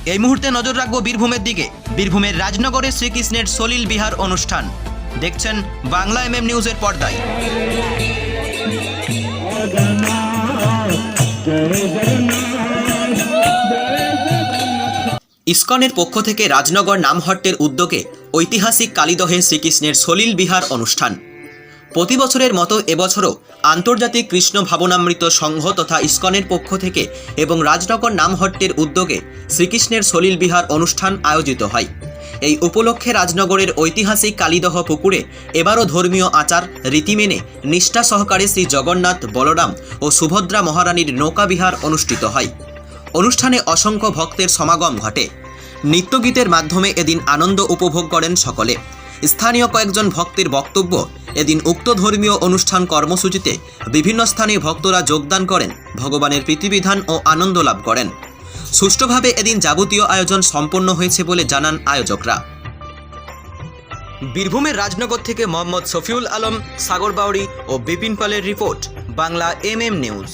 এই মুহূর্তে নজর রাখবো বীরভূমের দিকে। বীরভূমের রাজনগরে শ্রীকৃষ্ণের সলিল বিহার অনুষ্ঠান। দেখছেন বাংলা MM নিউজের পর্দায়। ইসকনের পক্ষ থেকে রাজনগর নামহট্টের উদ্যোগে ঐতিহাসিক কালীদহে শ্রীকৃষ্ণের সলিল বিহার অনুষ্ঠান। প্রতি বছরের মতো এবছরও আন্তর্জাতিক কৃষ্ণ ভাবনামৃত সংঘ তথা ইসকনের পক্ষ থেকে এবং রাজনগর নামহট্টের উদ্যোগে শ্রীকৃষ্ণের সলিল বিহার অনুষ্ঠান আয়োজিত হয়। এই উপলক্ষে রাজনগরের ঐতিহাসিক কালীদহ পুকুরে এবারও ধর্মীয় আচার রীতি মেনে নিষ্ঠা সহকারে শ্রী জগন্নাথ, বলরাম ও সুভদ্রা মহারানীর নৌকা বিহার অনুষ্ঠিত হয়। অনুষ্ঠানে অসংখ্য ভক্তের সমাগম ঘটে। নৃত্যগীতের মাধ্যমে এদিন আনন্দ উপভোগ করেন সকলে। স্থানীয় কয়েকজন ভক্তের বক্তব্য, এদিন উক্ত ধর্মীয় অনুষ্ঠান কর্মসূচিতে বিভিন্ন স্থানে ভক্তরা যোগদান করেন, ভগবানের প্রীতিবিধান ও আনন্দ লাভ করেন। সুষ্ঠুভাবে এদিন যাবতীয় আয়োজন সম্পন্ন হয়েছে বলে জানান আয়োজকরা। বীরভূমের রাজনগর থেকে মোহাম্মদ শফিউল আলম, সাগর বাউরি ও বিপিন পালের রিপোর্ট, বাংলা MM নিউজ।